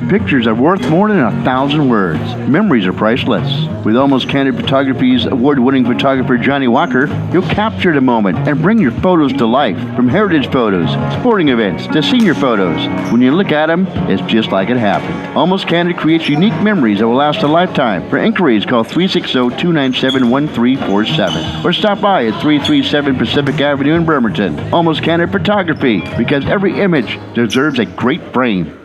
Pictures are worth more than 1,000 words. Memories are priceless. With Almost Candid Photography's award-winning photographer Johnny Walker, you'll capture the moment and bring your photos to life. From heritage photos, sporting events, to senior photos. When you look at them, it's just like it happened. Almost Candid creates unique memories that will last a lifetime. For inquiries, call 360-297-1347 or stop by at 337 Pacific Avenue in Bremerton. Almost Candid Photography, because every image deserves a great frame.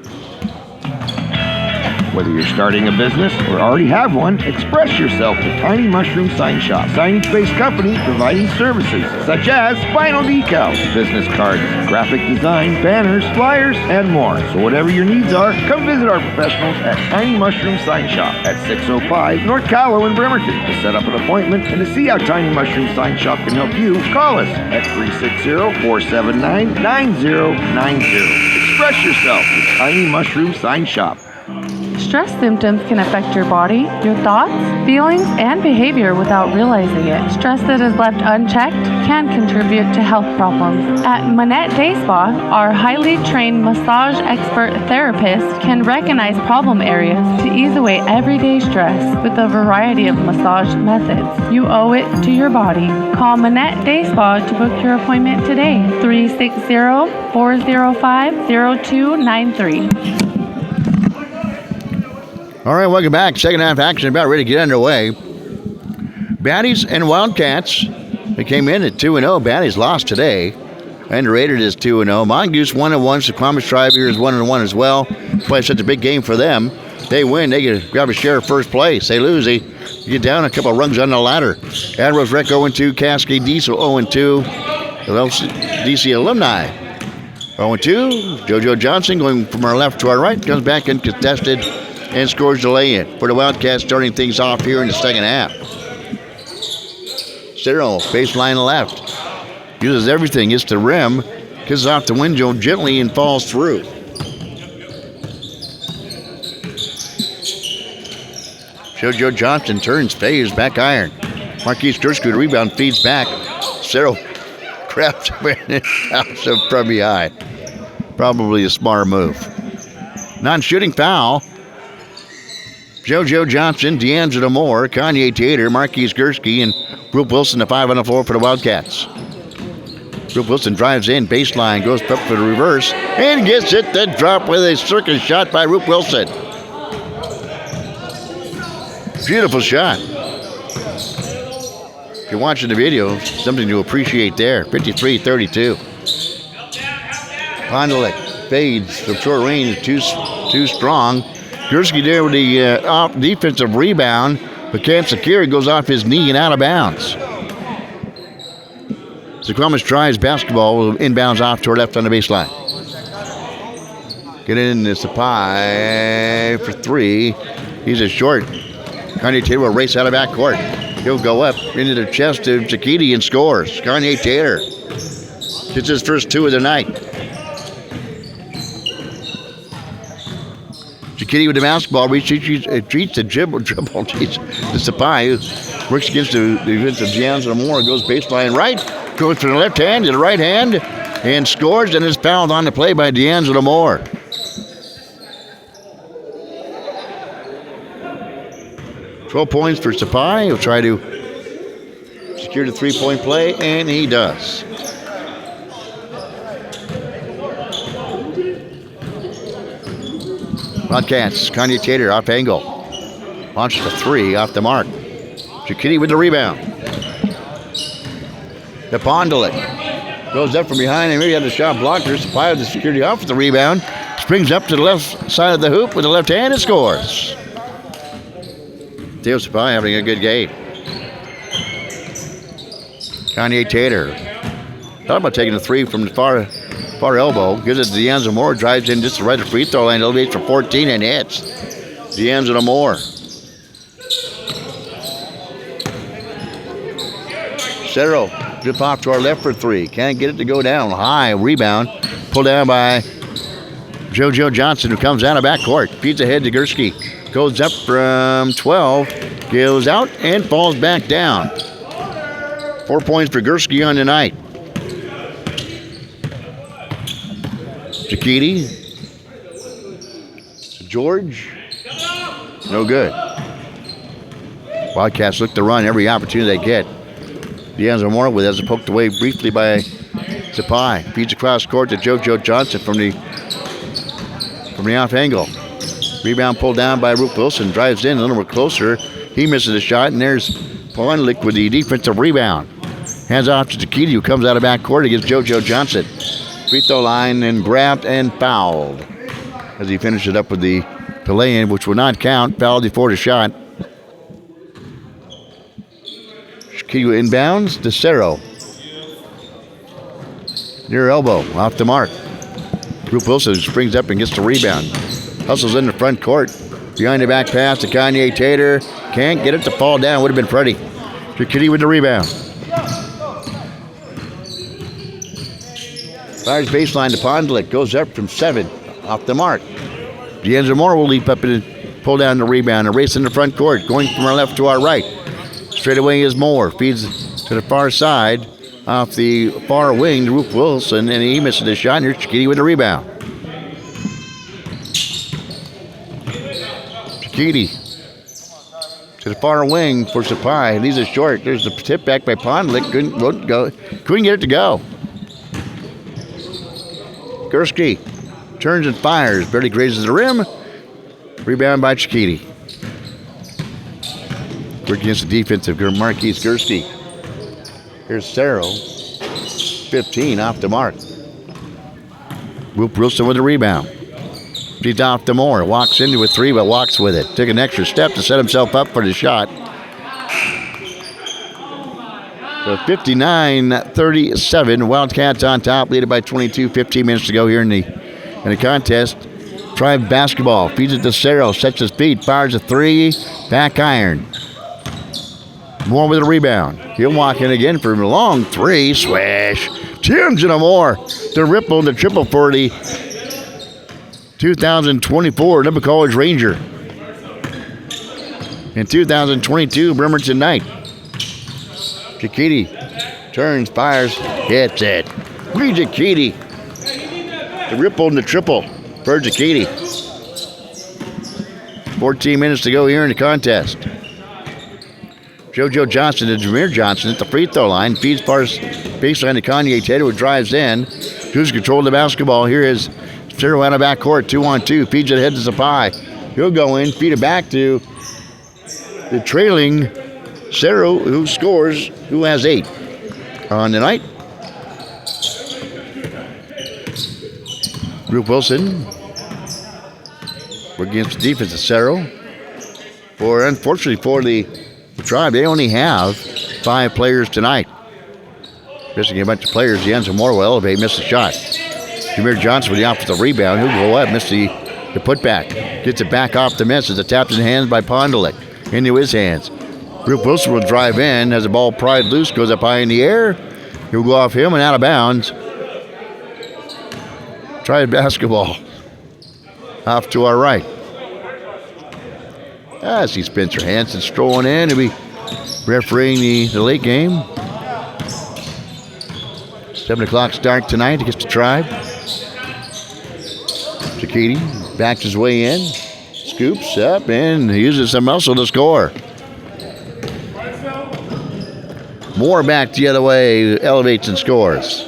Whether you're starting a business or already have one, express yourself with Tiny Mushroom Sign Shop. Signage-based company providing services such as vinyl decals, business cards, graphic design, banners, flyers, and more. So whatever your needs are, come visit our professionals at Tiny Mushroom Sign Shop at 605 North Callow in Bremerton. To set up an appointment and to see how Tiny Mushroom Sign Shop can help you, call us at 360-479-9090. Express yourself with Tiny Mushroom Sign Shop. Stress symptoms can affect your body, your thoughts, feelings, and behavior without realizing it. Stress that is left unchecked can contribute to health problems. At Manette Day Spa, our highly trained massage expert therapist can recognize problem areas to ease away everyday stress with a variety of massage methods. You owe it to your body. Call Manette Day Spa to book your appointment today. 360-405-0293. All right, welcome back. Second half action about ready to get underway. Baddies and Wildcats, they came in at 2-0. Baddies lost today. Underrated is 2-0. Mongoose 1-1. Suquamish Tribe here is 1-1 as well. Play such a big game for them. They win, they get grab a share of first place. They lose, they get down a couple of rungs on the ladder. Admirals Rec 0-2. Cascade Diesel 0-2. DC Alumni 0-2. JoJo Johnson going from our left to our right. Comes back uncontested and scores the lay-in for the Wildcats, starting things off here in the second half. Cyril, baseline left. Uses everything, hits the rim, kisses off the window gently and falls through. JoJo Johnson turns, fades, back iron. Marquise Gershku, the rebound, feeds back. Cyril grabs him from behind. Probably a smart move. Non-shooting foul. JoJo Johnson, D'Angelo Moore, Kanye Tater, Marquise Gursky, and Brooke Wilson, the 5 on the floor for the Wildcats. Brooke Wilson drives in, baseline, goes up for the reverse, and gets it the drop with a circus shot by Brooke Wilson. Beautiful shot. If you're watching the video, something to appreciate there. 53-32. Pondelik fades from short range, too strong. Gursky there with the defensive rebound, but can't secure it, goes off his knee and out of bounds. Suquamish tries basketball, inbounds off to her left on the baseline. Get in the Sapai for three. He's a short. Kanye Tater will race out of backcourt. He'll go up into the chest of Chiquiti and scores. Kanye Tater gets his first two of the night. Chiquiti with the basketball, retreats the dribble. The Sapai works against the defense of D'Angelo Moore, goes baseline right, goes from the left hand to the right hand, and scores, and is fouled on the play by D'Angelo Moore. $12 points for Sapai. He'll try to secure the three-point play, and he does. Wildcats, Kanye Tater off angle. Launches a three off the mark. Chiquiti with the rebound. The Pondelik goes up from behind and maybe had the shot blocked. There's Sapai with the security off with the rebound. Springs up to the left side of the hoop with the left hand and scores. Theo Sapai having a good game. Kanye Tater thought about taking a three from the far elbow. Gives it to D'Angelo Moore. Drives in just the right of free throw line. Elevates for 14 and hits. D'Angelo Moore. Cerro, dip off to our left for three. Can't get it to go down. High rebound. Pulled down by JoJo Johnson, who comes out of backcourt. Feeds ahead to Gursky. Goes up from 12. Goes out and falls back down. 4 points for Gursky on the night. Chiquiti George. No good. Wildcats look to run every opportunity they get. D'Angelo Moore with as poked away briefly by Sapai. Feeds across court to JoJo Johnson from the off angle. Rebound pulled down by Ruth Wilson. Drives in a little more closer. He misses a shot, and there's Polonic with the defensive rebound. Hands off to Takiti, who comes out of backcourt against JoJo Johnson. Free throw line and grabbed and fouled as he finished it up with the lay-in, which will not count. Fouled before the shot. Shakira inbounds to Cerro. Near elbow, off the mark. Ruth Wilson springs up and gets the rebound. Hustles in the front court. Behind the back pass to Kanye Tater. Can't get it to fall down. Would have been Freddie. Shakira with the rebound. Fires baseline to Pondlik. Goes up from 7. Off the mark. D'Angelo Moore will leap up and pull down the rebound. A race in the front court. Going from our left to our right. Straight away is Moore. Feeds to the far side. Off the far wing to Ruth Wilson. And he misses the shot. Here's Shakiti with the rebound. Shakiti to the far wing for Sapai. These are short. There's the tip back by Pondlik. Couldn't get it to go. Gursky turns and fires. Barely grazes the rim. Rebound by Shakiti. Working against the defensive Marquise Gursky. Here's Cerro. 15 off the mark. Whoop Wilson with the rebound. She's off to Moore. Walks into a 3, but walks with it. Took an extra step to set himself up for the shot. So 59-37. Wildcats on top, leaded by 22. 15 minutes to go here in the contest. Tribe basketball. Feeds it to Cerro. Sets his feet. Fires a 3. Back iron. Moore with a rebound. He'll walk in again for a long 3. Swish. D'Angelo Moore. The ripple and the triple for the 2024 Olympic College Ranger. In 2022 Bremerton Knight. Shakiti turns, fires, hits it. Shakiti. The ripple and the triple for Shakiti. 14 minutes to go here in the contest. JoJo Johnson and Jameer Johnson at the free throw line. Feeds far baseline to Kanye Tater, who drives in. Who's control of the basketball. Here is Cerro out of backcourt, 2-on-2. Feeds it ahead to Sapai. He'll go in, feed it back to the trailing Cerro, who scores, who has 8 on the night. Ruth Wilson against the defense of Cerro. Unfortunately for the Tribe, they only have 5 players tonight. Missing a bunch of players. D'Angelo Moore will elevate, miss the shot. Jameer Johnson with the offensive rebound. He'll go up, miss the putback. Gets it back off the miss as it tapped in hands by Pondlik. Into his hands. Ruth Wilson will drive in, has the ball pried loose, goes up high in the air. He'll go off him and out of bounds. Tribe basketball. Off to our right. I see Spencer Hansen strolling in to be refereeing the late game. 7 o'clock start tonight against the Tribe. Shakiti backs his way in, scoops up, and uses some muscle to score. Moore back the other way, elevates and scores.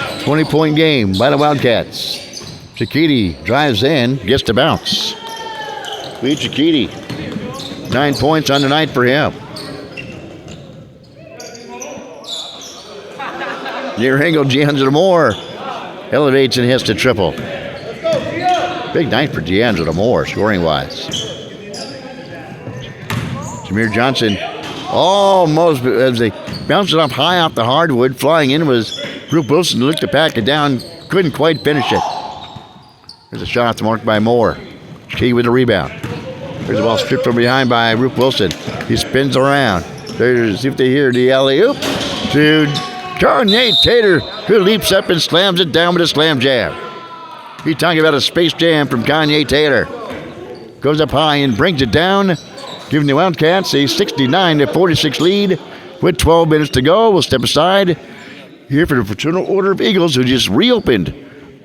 A 20-point game by the Wildcats. Shakiti drives in, gets to bounce. Lead Shakiti. 9 points on the night for him. Near angle, D'Angelo Moore elevates and hits the triple. Big night for D'Angelo Moore, scoring-wise. Jameer Johnson almost, as they bounced it up high off the hardwood, flying in was Ruth Wilson, looked to pack it down, couldn't quite finish it. There's a shot marked by Moore. Key with the rebound. There's the ball stripped from behind by Ruth Wilson. He spins around. There's, see if they hear the alley-oop to Kanye Tater, who leaps up and slams it down with a slam jam. He's talking about a space jam from Kanye Tater. Goes up high and brings it down, giving the Wildcats a 69-46 lead with 12 minutes to go. We'll step aside here for the Fraternal Order of Eagles, who just reopened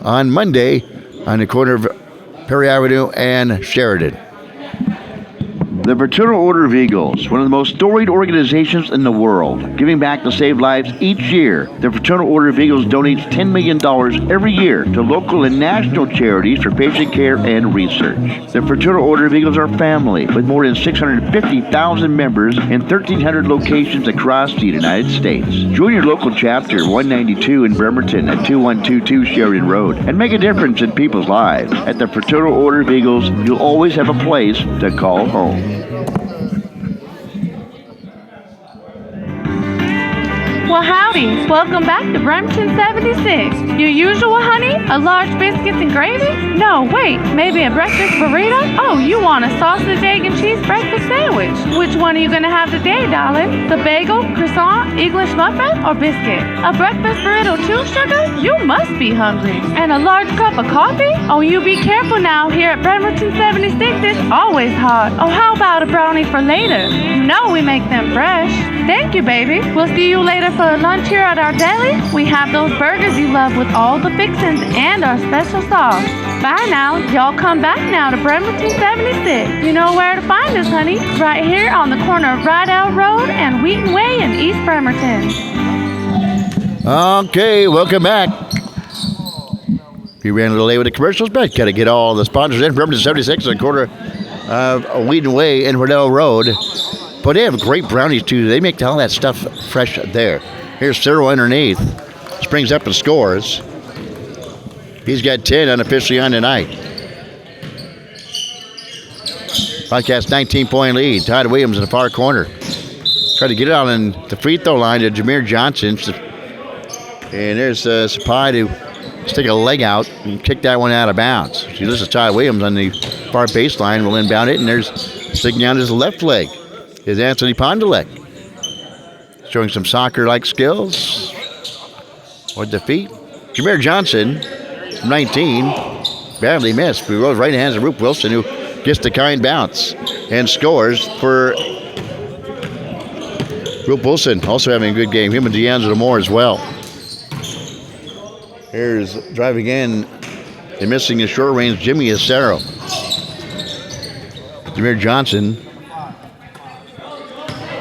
on Monday on the corner of Perry Avenue and Sheridan. The Fraternal Order of Eagles, one of the most storied organizations in the world, giving back to save lives each year. The Fraternal Order of Eagles donates $10 million every year to local and national charities for patient care and research. The Fraternal Order of Eagles are family, with more than 650,000 members in 1,300 locations across the United States. Join your local chapter, 192 in Bremerton at 2122 Sheridan Road, and make a difference in people's lives. At the Fraternal Order of Eagles, you'll always have a place to call home. Well, howdy. Welcome back to Bremerton 76. Your usual, honey? A large biscuits and gravy? No, wait. Maybe a breakfast burrito? Oh, you want a sausage, egg, and cheese breakfast sandwich. Which one are you going to have today, darling? The bagel, croissant, English muffin, or biscuit? A breakfast burrito too, sugar? You must be hungry. And a large cup of coffee? Oh, you be careful now. Here at Bremerton 76, it's always hot. Oh, how about a brownie for later? You know we make them fresh. Thank you, baby. We'll see you later for lunch here at our deli. We have those burgers you love with all the fixins and our special sauce. Bye now. Y'all come back now to Bremerton 76. You know where to find us, honey. Right here on the corner of Rydell Road and Wheaton Way in East Bremerton. Okay, welcome back. We ran a little late with the commercials, but got to get all the sponsors in. Bremerton 76 on the corner of Wheaton Way and Rydell Road. But they have great brownies, too. They make all that stuff fresh there. Here's Cyril underneath. Springs up and scores. He's got 10 unofficially on tonight. Wildcats 19-point lead. Todd Williams in the far corner. Tried to get it out on the free throw line to Jameer Johnson. And there's Sapide who stick a leg out and kick that one out of bounds. She listens to Todd Williams on the far baseline. Will inbound it, and there's sticking out his left leg is Anthony Pondalek. Showing some soccer-like skills. With the feet. Jameer Johnson, 19, badly missed. He rolls right in the hands of Roop Wilson, who gets the kind bounce and scores for Roop Wilson. Also having a good game. Him and D'Angelo Moore as well. Here's driving in and missing his short range, Jimmy Acero. Jameer Johnson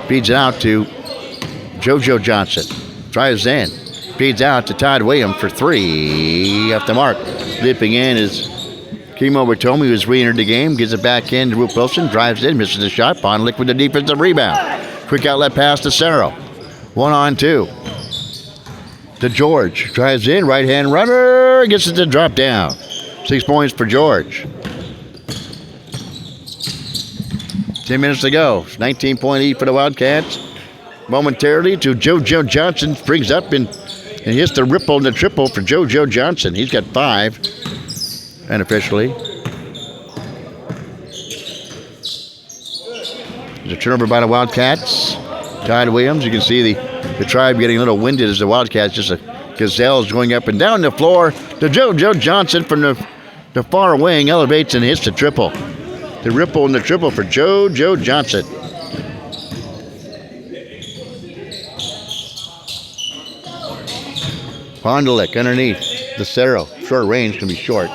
feeds it out to JoJo Johnson. Drives in. Feeds out to Todd Williams for three. Off the mark. Leaping in is Kimo Bertomi, who's re-entered the game. Gives it back in to Roop Wilson. Drives in. Misses the shot. Pondalek with the defensive rebound. Quick outlet pass to Cerro. 1-on-2. To George. Drives in. Right-hand runner. Gets it to drop down. 6 points for George. 10 minutes to go. 19-point lead for the Wildcats. Momentarily to JoJo Johnson. Brings up and hits the ripple and the triple for JoJo Johnson. He's got 5 unofficially. There's a turnover by the Wildcats. Todd Williams. You can see the Tribe getting a little winded as the Wildcats. Just a gazelles going up and down the floor to JoJo Johnson from the far wing. Elevates and hits the triple. The ripple and the triple for JoJo Johnson. Pondalek underneath the Cerro. Short range can be short.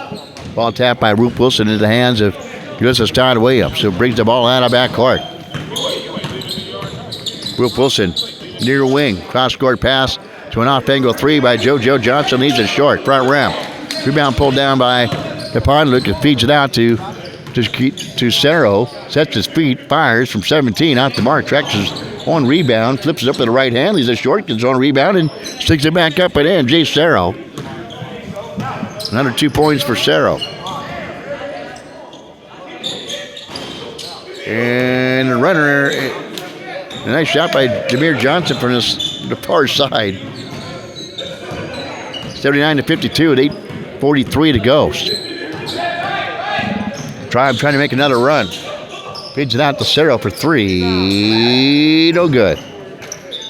Ball tapped by Roop Wilson into the hands of Ulysses Todd Williams, who brings the ball out of backcourt. Roop Wilson near wing. Cross-court pass to an off-angle three by JoJo Johnson. Leaves it short. Front rim. Rebound pulled down by the Pondalek and feeds it out to Cerro. Sets his feet. Fires from 17 out the mark. Tracks his on rebound. Flips it up to the right hand. Leaves it short. Gets on rebound and sticks it back up and in. Jay Cerro. Another 2 points for Cerro. And the runner, a nice shot by Jameer Johnson from the far side. 79-52 at 8:43 to go. Tribe trying to make another run. Feeds it out to Cerro for three. No good.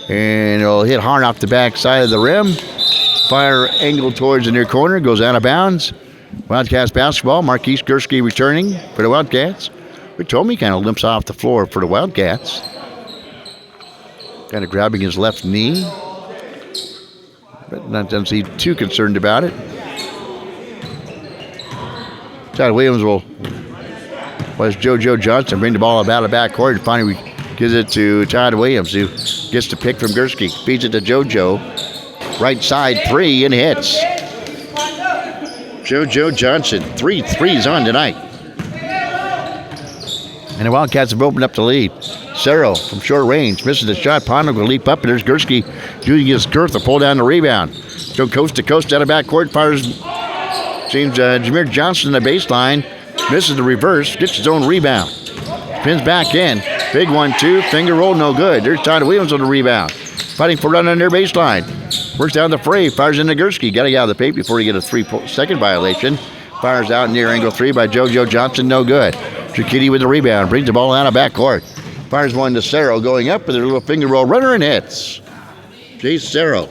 And it'll hit hard off the back side of the rim. Fire angle towards the near corner. Goes out of bounds. Wildcats basketball. Marquise Gursky returning for the Wildcats. Bertomi kind of limps off the floor for the Wildcats. Kind of grabbing his left knee. but doesn't seem too concerned about it. Todd Williams will watch JoJo Johnson bring the ball about the backcourt and finally gives it to Todd Williams, who gets the pick from Gursky. Feeds it to JoJo. Right side three and hits. JoJo Johnson, 3 threes on tonight. And the Wildcats have opened up the lead. Cerro from short range misses the shot. Pondle will leap up, and there's Gursky using his girth to pull down the rebound. Go coast to coast out of backcourt. Fires. Seems Jameer Johnson in the baseline. Misses the reverse. Gets his own rebound. Spins back in. Big 1-2. Finger roll, no good. There's Todd Williams on the rebound. Fighting for run on their baseline. Works down the fray. Fires into Gursky. Got to get out of the paint before he get a 3-second violation. Fires out near angle three by JoJo Johnson. No good. Chikiti with the rebound. Brings the ball out of backcourt. Fires one to Cerro. Going up with a little finger roll runner and hits. Jay Cerro.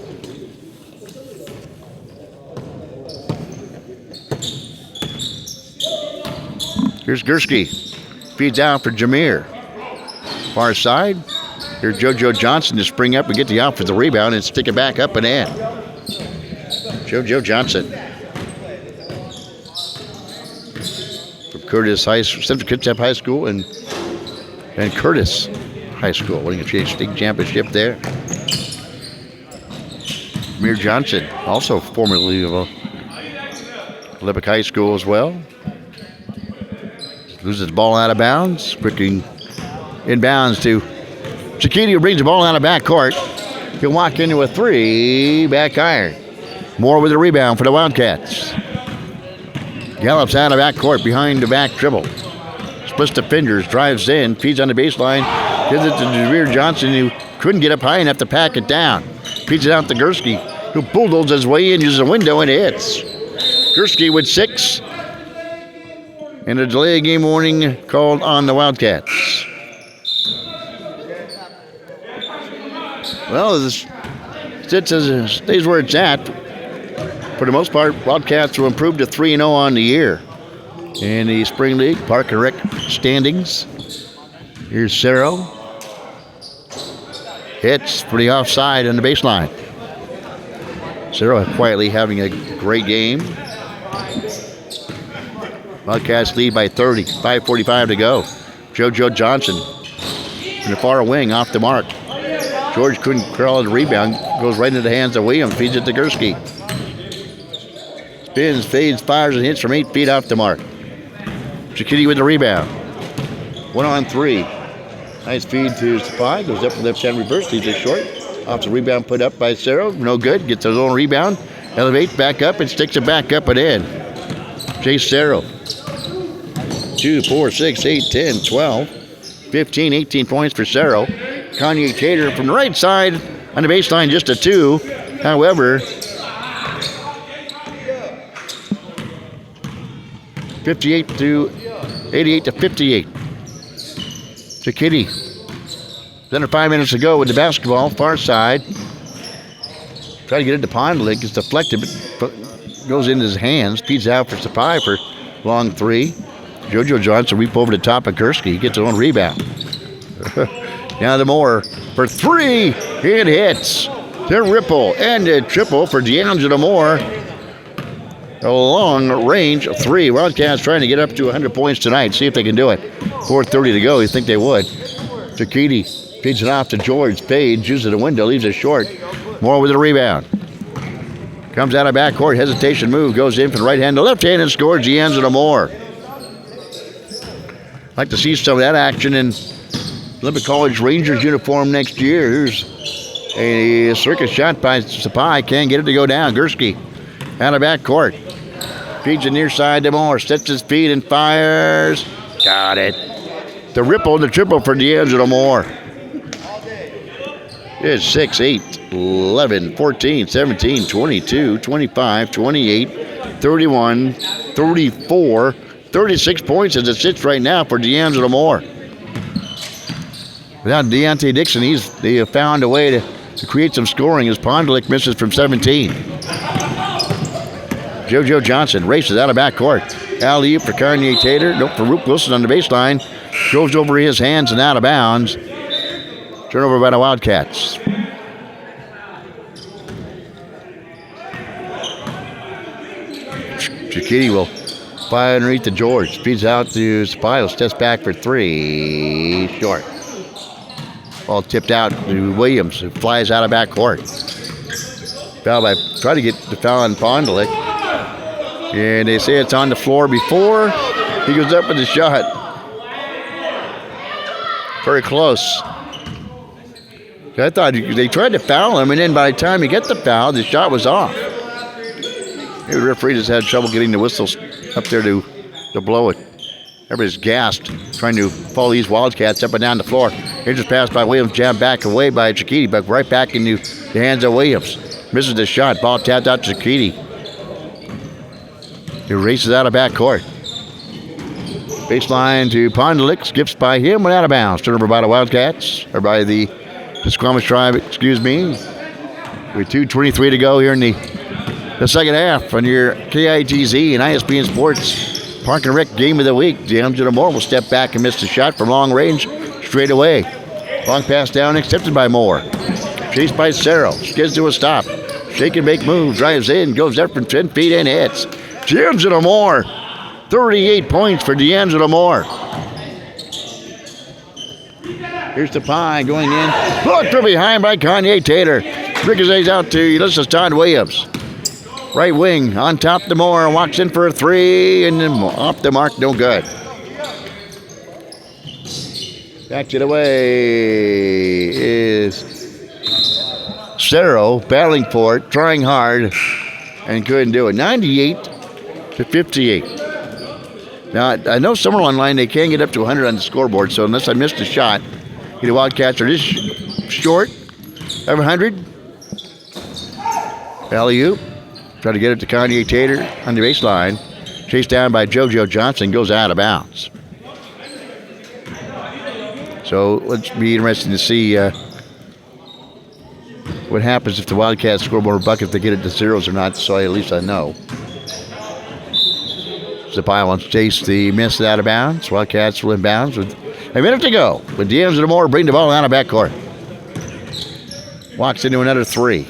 Here's Gursky. Feeds out for Jameer. Far side. Here's JoJo Johnson to spring up and get the offensive rebound and stick it back up and in. JoJo Johnson. From Curtis Central Kitsap High School and Curtis High School, winning a state championship there. Jameer Johnson, also formerly of Olympic High School as well. Loses the ball out of bounds. Quickly inbounds to Chikiti, who brings the ball out of backcourt. He'll walk into a three, back iron. Moore with a rebound for the Wildcats. Gallops out of backcourt behind the back dribble. Splits the fingers, drives in, feeds on the baseline. Gives it to Jameer Johnson, who couldn't get up high enough to pack it down. Feeds it out to Gursky, who bulldozes his way in, uses a window and hits. Gursky with 6. And a delay game warning called on the Wildcats. Well, this stays where it's at. For the most part, Wildcats will improve to 3-0 on the year. In the Spring League, Park and Rec standings. Here's Cerro. Hits for the offside on the baseline. Cerro quietly having a great game. Wildcats lead by 30. 5:45 to go. JoJo Johnson from the far wing off the mark. George couldn't crawl the rebound. Goes right into the hands of Williams. Feeds it to Gursky. Spins, fades, fires, and hits from 8 feet off the mark. Chikiti with the rebound. 1-on-3. Nice feed to Supply. Goes up the left hand reverse. Leaves it short. Off the rebound put up by Cerro. No good. Gets his own rebound. Elevates back up and sticks it back up and in. Jay Cerro. 2, 4, 6, 8, 10, 12, 15, 18 points for Cerro. Kanye Tater from the right side on the baseline, just a 2. However, 88 to 58. Chikiti. Under 5 minutes to go with the basketball, far side. Try to get it to Pondlick. It's deflected, but goes into his hands. Feeds out for Supply for long 3. JoJo Johnson reap over the top of Gursky. He gets his own rebound. Now the Moore for 3. It hits. The ripple and a triple for D'Angelo Moore. A long range of 3. Wildcats trying to get up to 100 points tonight. See if they can do it. 4:30 to go. You think they would. Chikiti feeds it off to George. Page uses the window. Leaves it short. Moore with a rebound. Comes out of backcourt. Hesitation move. Goes in from the right hand to left hand and scores D'Angelo Moore. Like to see some of that action in Olympic College Rangers uniform next year. Here's a circus shot by Supply. Can't get it to go down. Gursky out of backcourt. Feeds the near side to Moore. Sets his feet and fires. Got it. The ripple and the triple for D'Angelo Moore. It's 6, 8, 11, 14, 17, 22, 25, 28, 31, 34, 36 points as it sits right now for D'Angelo Moore. Without Deontay Dixon, they have found a way to create some scoring as Pondlick misses from 17. JoJo Johnson races out of backcourt. Alley-oop for Kanye Tater. Nope, for Roop Wilson on the baseline. Goes over his hands and out of bounds. Turnover by the Wildcats. Chiquiti will fire underneath the George. Speeds out to Spio. Steps back for 3. Short. Ball tipped out to Williams, who flies out of backcourt. Try to get the foul on Pondelik. And they say it's on the floor before he goes up with the shot. Very close. I thought they tried to foul him, and then by the time he got the foul, the shot was off. Maybe the referee just had trouble getting the whistles up there to blow it. Everybody's gassed, trying to follow these Wildcats up and down the floor. Here's just passed by Williams, jabbed back away by Chiquiti, but right back into the hands of Williams. Misses the shot, ball tapped out to Chiquiti. He races out of backcourt. Baseline to Pondelik, skips by him, went out of bounds. Turnover by the Wildcats, or by the Suquamish Tribe, excuse me. With 2:23 to go here in the second half on your KITZ and ISPN Sports Park and Rec Game of the Week. D'Angelo Moore will step back and miss the shot from long range straight away. Long pass down, accepted by Moore. Chased by Cerro, skids to a stop. Shake and make move, drives in, goes up from 10 feet and hits. D'Angelo Moore, 38 points for D'Angelo Moore. Here's the pie going in. Blocked from behind by Kanye Taylor. Ricochets out to Ulysses Todd Williams. Right wing on top to Moore. Walks in for a 3 and then off the mark. No good. Back it away is Cerro battling for it, trying hard, and couldn't do it. 98-58. Now, I know somewhere online they can get up to 100 on the scoreboard, so unless I missed a shot, the Wildcats are just short of 100. Alley-oop. Try to get it to Kanye Tater on the baseline. Chased down by JoJo Johnson, goes out of bounds. So let's be interesting to see what happens if the Wildcats score more buckets, if they get it to zeros or not, so at least I know. Zappi wants to chase the miss out of bounds. Wildcats will inbounds with a minute to go. With D'Angelo Moore bring the ball out of backcourt. Walks into another 3.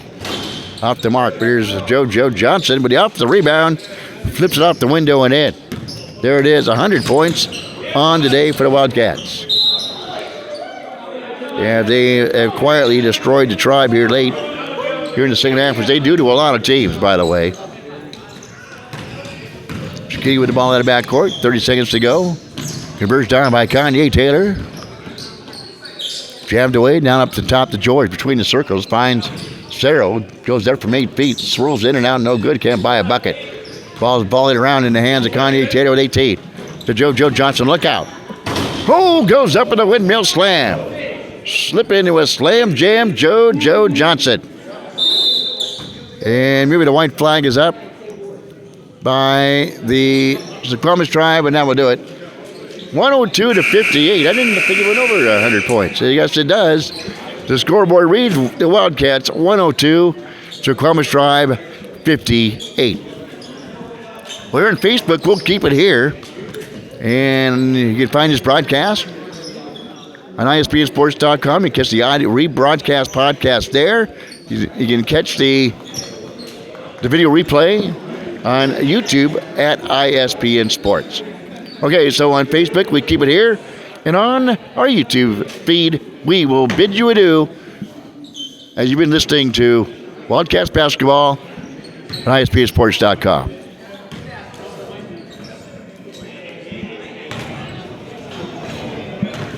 Off the mark, but here's JoJo Johnson, but he off the rebound, flips it off the window and in. There it is, 100 points on today for the Wildcats. Yeah, they have quietly destroyed the Tribe here late, here in the second half, as they do to a lot of teams, by the way. Chiquiti with the ball out of backcourt, 30 seconds to go. Converged down by Kanye Taylor. Jammed away, down up to the top to George, between the circles, finds Cerro, goes there from 8 feet, swirls in and out, no good, can't buy a bucket. Ball's balling around in the hands of Kanye Taylor with 18. To JoJo Johnson, look out. Oh, goes up in a windmill slam. Slip into a slam jam, JoJo Johnson. And maybe the white flag is up by the Suquamish Tribe, and that will do it. 102-58. I didn't think it went over 100 points. Yes, it does. The scoreboard reads the Wildcats 102, Suquamish Tribe 58. We're on Facebook. We'll keep it here. And you can find this broadcast on ISPNsports.com. You can catch the audio rebroadcast podcast there. You can catch the video replay on YouTube at ISPN Sports. Okay, so on Facebook, we keep it here. And on our YouTube feed, we will bid you adieu as you've been listening to Wildcats Basketball on ISPNsports.com.